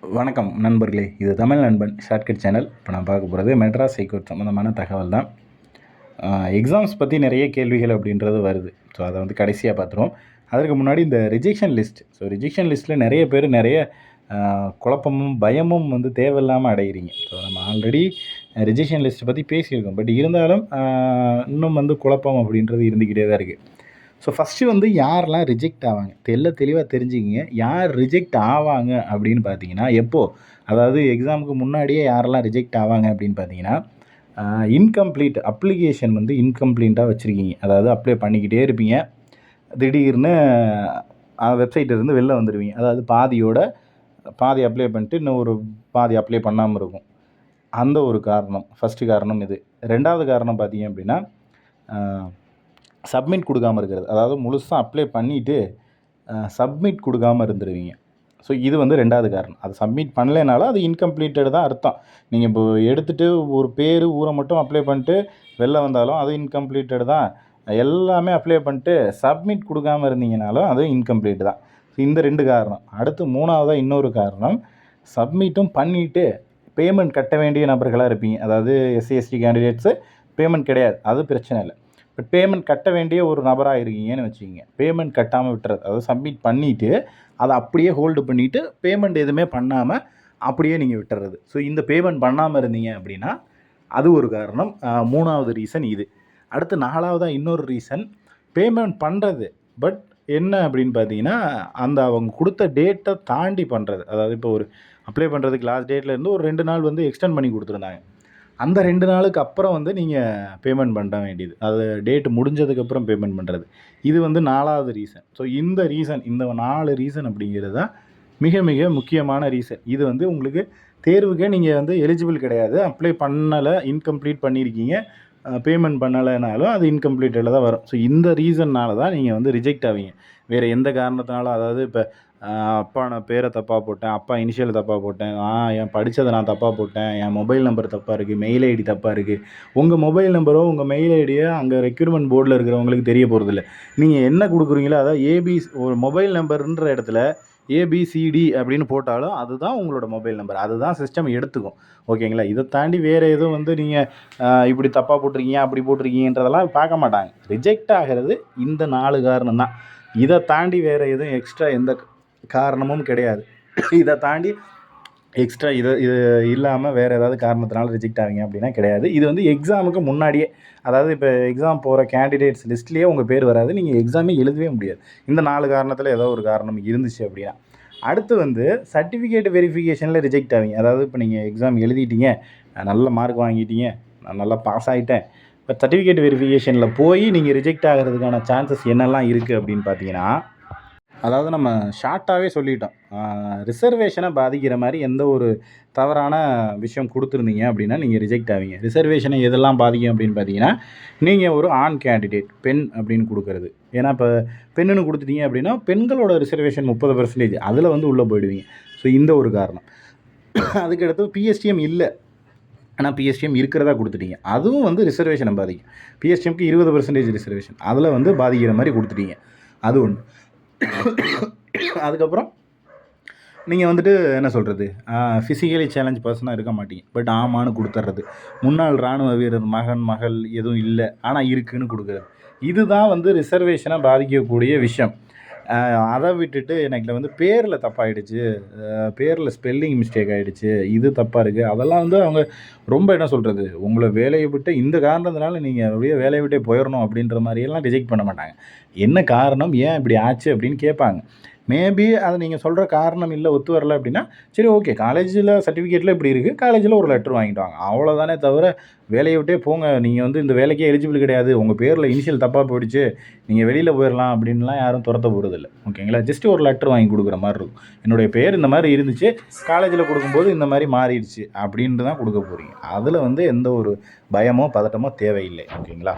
வணக்கம் நண்பர்களே, இது தமிழ் நண்பன் ஷார்ட்கட் சேனல். இப்போ நான் பார்க்க போகிறது மெட்ராஸ் ஹைகோர்ட் சம்மந்தமான தகவல் தான். எக்ஸாம்ஸ் பற்றி நிறைய கேள்விகள் அப்படின்றது வருது. ஸோ அதை வந்து கடைசியாக பார்த்துருவோம். அதற்கு முன்னாடி இந்த ரிஜெக்ஷன் லிஸ்ட். ஸோ ரிஜெக்ஷன் லிஸ்ட்டில் நிறைய பேர் நிறைய குழப்பமும் பயமும் வந்து தேவையில்லாமல் அடைகிறீங்க. ஸோ நம்ம ஆல்ரெடி ரிஜெக்ஷன் லிஸ்ட்டை பற்றி பேசியிருக்கோம். பட் இருந்தாலும் இன்னும் வந்து குழப்பம் அப்படின்றது இருந்துக்கிட்டே தான் இருக்குது. ஸோ ஃபஸ்ட்டு வந்து யாரெல்லாம் ரிஜெக்ட் ஆவாங்க தெளிவாக தெரிஞ்சுக்கிங்க. யார் ரிஜெக்ட் ஆவாங்க அப்படின்னு பார்த்தீங்கன்னா எப்போது, அதாவது எக்ஸாமுக்கு முன்னாடியே யாரெல்லாம் ரிஜெக்ட் ஆவாங்க அப்படின்னு பார்த்தீங்கன்னா, இன்கம்ப்ளீட் அப்ளிகேஷன் வந்து இன்கம்ப்ளீட்டாக வச்சுருக்கீங்க. அதாவது அப்ளை பண்ணிக்கிட்டே இருப்பீங்க, திடீர்னு வெப்சைட்டிலேருந்து வெளில வந்துடுவீங்க. அதாவது பாதி அப்ளை பண்ணிட்டு இன்னும் ஒரு பாதி அப்ளை பண்ணாமல் இருக்கும். அந்த ஒரு காரணம், ஃபஸ்ட்டு காரணம் இது. ரெண்டாவது காரணம் பார்த்தீங்க அப்படின்னா, சப்மிட் கொடுக்காமல் இருக்கிறது. அதாவது முழுசாக அப்ளை பண்ணிவிட்டு சப்மிட் கொடுக்காமல் இருந்துருவீங்க. ஸோ இது வந்து ரெண்டாவது காரணம். அது சப்மிட் பண்ணலைனாலும் அது இன்கம்ப்ளீட்டட் தான் அர்த்தம். நீங்கள் இப்போ எடுத்துகிட்டு ஒரு பேர் ஊரை மட்டும் அப்ளை பண்ணிட்டு வெளில வந்தாலும் அது இன்கம்ப்ளீட்டட் தான். எல்லாமே அப்ளை பண்ணிட்டு சப்மிட் கொடுக்காமல் இருந்தீங்கனாலும் அது இன்கம்ப்ளீட் தான். ஸோ இந்த ரெண்டு காரணம். அடுத்து மூணாவதாக இன்னொரு காரணம், சப்மிட்டும் பண்ணிவிட்டு பேமெண்ட் கட்ட வேண்டிய நபர்களாக இருப்பீங்க. அதாவது எஸ்சி எஸ்டி கேண்டிடேட்ஸு பேமெண்ட் கிடையாது, அது பிரச்சனை இல்லை. பட் பேமெண்ட் கட்ட வேண்டிய ஒரு நபராக இருக்கீங்கன்னு வச்சுக்கிங்க. பேமெண்ட் கட்டாமல் விட்டுறது, அதாவது சப்மிட் பண்ணிவிட்டு அதை அப்படியே ஹோல்டு பண்ணிவிட்டு பேமெண்ட் எதுவுமே பண்ணாமல் அப்படியே நீங்கள் விட்டுறது. ஸோ இந்த பேமெண்ட் பண்ணாமல் இருந்தீங்க அப்படின்னா அது ஒரு காரணம். மூணாவது ரீசன் இது. அடுத்து நாலாவதாக இன்னொரு ரீசன், பேமெண்ட் பண்ணுறது பட் என்ன அப்படின்னு பார்த்தீங்கன்னா, அந்த அவங்க கொடுத்த டேட்டை தாண்டி பண்ணுறது. அதாவது இப்போ ஒரு அப்ளை பண்ணுறதுக்கு லாஸ்ட் டேட்லேருந்து ஒரு 2 நாள் வந்து எக்ஸ்டெண்ட் பண்ணி கொடுத்துருந்தாங்க. அந்த 2 நாளுக்கு அப்புறம் வந்து நீங்கள் பேமெண்ட் பண்ண வேண்டியது, அது டேட் முடிஞ்சதுக்கப்புறம் பேமெண்ட் பண்ணுறது. இது வந்து 4வது ரீசன். ஸோ இந்த 4 ரீசன் அப்படிங்கிறது தான் மிக மிக முக்கியமான ரீசன். இது வந்து உங்களுக்கு தேர்வுக்கே நீங்கள் வந்து எலிஜிபிள் கிடையாது. அப்ளை பண்ணலை, இன்கம்ப்ளீட் பண்ணியிருக்கீங்க, பேமெண்ட் பண்ணலைனாலும் அது இன்கம்ப்ளீட்டில் தான் வரும். ஸோ இந்த ரீசன்னால் தான் நீங்கள் வந்து ரிஜெக்ட் ஆவீங்க. வேறு எந்த காரணத்தினாலும், அதாவது இப்போ அப்பா நான் பேரை தப்பாக போட்டேன், அப்பா இனிஷியல் தப்பாக போட்டேன், என் படித்ததை நான் தப்பாக போட்டேன், என் மொபைல் நம்பர் தப்பாக இருக்குது, மெயில் ஐடி தப்பாக இருக்குது. உங்கள் மொபைல் நம்பரோ உங்கள் மெயில் ஐடியோ அங்கே ரெக்ரூட்மெண்ட் போர்டில் இருக்கிறவங்களுக்கு தெரிய போகிறதில்ல. நீங்கள் என்ன கொடுக்குறீங்களோ, அதாவது ஒரு மொபைல் நம்பர்ன்ற இடத்துல ஏபிசிடி அப்படின்னு போட்டாலும் அதுதான் உங்களோட மொபைல் நம்பர், அதுதான் சிஸ்டம் எடுத்துக்கும். ஓகேங்களா? இதை தாண்டி வேறு எதுவும் வந்து நீங்கள் இப்படி தப்பாக போட்டிருக்கீங்க அப்படி போட்டிருக்கீங்கன்றதெல்லாம் பார்க்க மாட்டாங்க. ரிஜெக்ட் ஆகிறது இந்த 4 காரணம் தான். இதை தாண்டி வேறு எதுவும் எக்ஸ்ட்ரா எந்த காரணமும் கிடையாது. இதை தாண்டி எக்ஸ்ட்ரா இது இல்லாமல் வேறு ஏதாவது காரணத்தினால ரிஜெக்ட் ஆவீங்க அப்படின்னா கிடையாது. இது வந்து எக்ஸாமுக்கு முன்னாடியே, அதாவது இப்போ எக்ஸாம் போகிற கேண்டிடேட்ஸ் லிஸ்ட்லேயே உங்கள் பேர் வராது, நீங்கள் எக்ஸாமே எழுதவே முடியாது. இந்த 4 காரணத்தில் ஏதோ ஒரு காரணம் இருந்துச்சு அப்படின்னா. அடுத்து வந்து சர்டிஃபிகேட் வெரிஃபிகேஷனில் ரிஜெக்ட் ஆவீங்க. அதாவது இப்போ நீங்கள் எக்ஸாம் எழுதிட்டீங்க, நல்ல மார்க் வாங்கிட்டீங்க, நான் நல்லா பாஸ் ஆகிட்டேன். இப்போ சர்டிஃபிகேட் வெரிஃபிகேஷனில் போய் நீங்கள் ரிஜெக்ட் ஆகிறதுக்கான சான்சஸ் என்னெல்லாம் இருக்குது அப்படின்னு பார்த்தீங்கன்னா, அதாவது நம்ம ஷார்ட்டாகவே சொல்லிட்டோம், ரிசர்வேஷனை பாதிக்கிற மாதிரி எந்த ஒரு தவறான விஷயம் கொடுத்துருந்தீங்க அப்படின்னா நீங்கள் ரிஜெக்ட் ஆவீங்க. ரிசர்வேஷனை எதெல்லாம் பாதிக்கும் அப்படின்னு பார்த்தீங்கன்னா, நீங்கள் ஒரு ஆண் கேண்டிடேட் பெண் அப்படின்னு கொடுக்குறது. ஏன்னா இப்போ பெண்ணுன்னு கொடுத்துட்டீங்க அப்படின்னா பெண்களோட ரிசர்வேஷன் 30% அதில் வந்து உள்ளே போயிடுவீங்க. ஸோ இந்த ஒரு காரணம். அதுக்கடுத்து பிஎஸ்டிஎம் இல்லை, ஆனால் பிஎஸ்டிஎம் இருக்கிறதா கொடுத்துட்டீங்க, அதுவும் வந்து ரிசர்வேஷனை பாதிக்கும். பிஎஸ்டிஎம்க்கு 20% ரிசர்வேஷன், அதில் வந்து பாதிக்கிற மாதிரி கொடுத்துட்டீங்க, அது ஒன்று. அதுக்கப்புறம் நீங்கள் வந்துட்டு என்ன சொல்கிறது, ஃபிசிக்கலி சேலஞ்ச் பர்சனாக இருக்க மாட்டீங்க, பட் ஆமான்னு கொடுத்துட்றது. முன்னாள் இராணுவ வீரர் மகன் மகள் எதுவும் இல்லை ஆனால் இருக்குதுன்னு கொடுக்குறது. இதுதான் வந்து ரிசர்வேஷனை பாதிக்கக்கூடிய விஷயம். அதை விட்டுட்டு எனக்கு வந்து பேரில் தப்பாகிடுச்சு, பேரில் ஸ்பெல்லிங் மிஸ்டேக் ஆகிடுச்சு, இது தப்பாக இருக்குது, அதெல்லாம் வந்து அவங்க ரொம்ப என்ன சொல்கிறது, உங்களை வேலையை விட்டு இந்த காரணத்தினால நீங்கள் அப்படியே வேலையை விட்டே போயிடணும் அப்படின்ற மாதிரியெல்லாம் ரிஜெக்ட் பண்ண மாட்டாங்க. என்ன காரணம், ஏன் இப்படி ஆச்சு அப்படின்னு கேட்பாங்க. மேபி அது நீங்கள் சொல்கிற காரணம் இல்லை, ஒத்து வரல அப்படின்னா சரி ஓகே, காலேஜில் சர்டிஃபிகேட்டில் இப்படி இருக்குது, காலேஜில் ஒரு லெட்டர் வாங்கிட்டு வாங்க, அவ்வளோதானே தவிர வேலையை விட்டே போங்க, நீங்கள் வந்து இந்த வேலைக்கே எலிஜிபிள் கிடையாது, உங்கள் பேரில் இனிஷியல் தப்பாக போயிடுச்சு, நீங்கள் வெளியில் போயிடலாம் அப்படின்லாம் யாரும் துரத்த போகிறதில்ல. ஓகேங்களா? ஜஸ்ட்டு ஒரு லெட்டர் வாங்கி கொடுக்குற மாதிரி இருக்கும். என்னுடைய பேர் இந்த மாதிரி இருந்துச்சு, காலேஜில் கொடுக்கும்போது இந்த மாதிரி மாறிடுச்சு அப்படின்ட்டு தான் கொடுக்க போகிறீங்க. அதில் வந்து எந்த ஒரு பயமோ பதட்டமோ தேவையில்லை. ஓகேங்களா?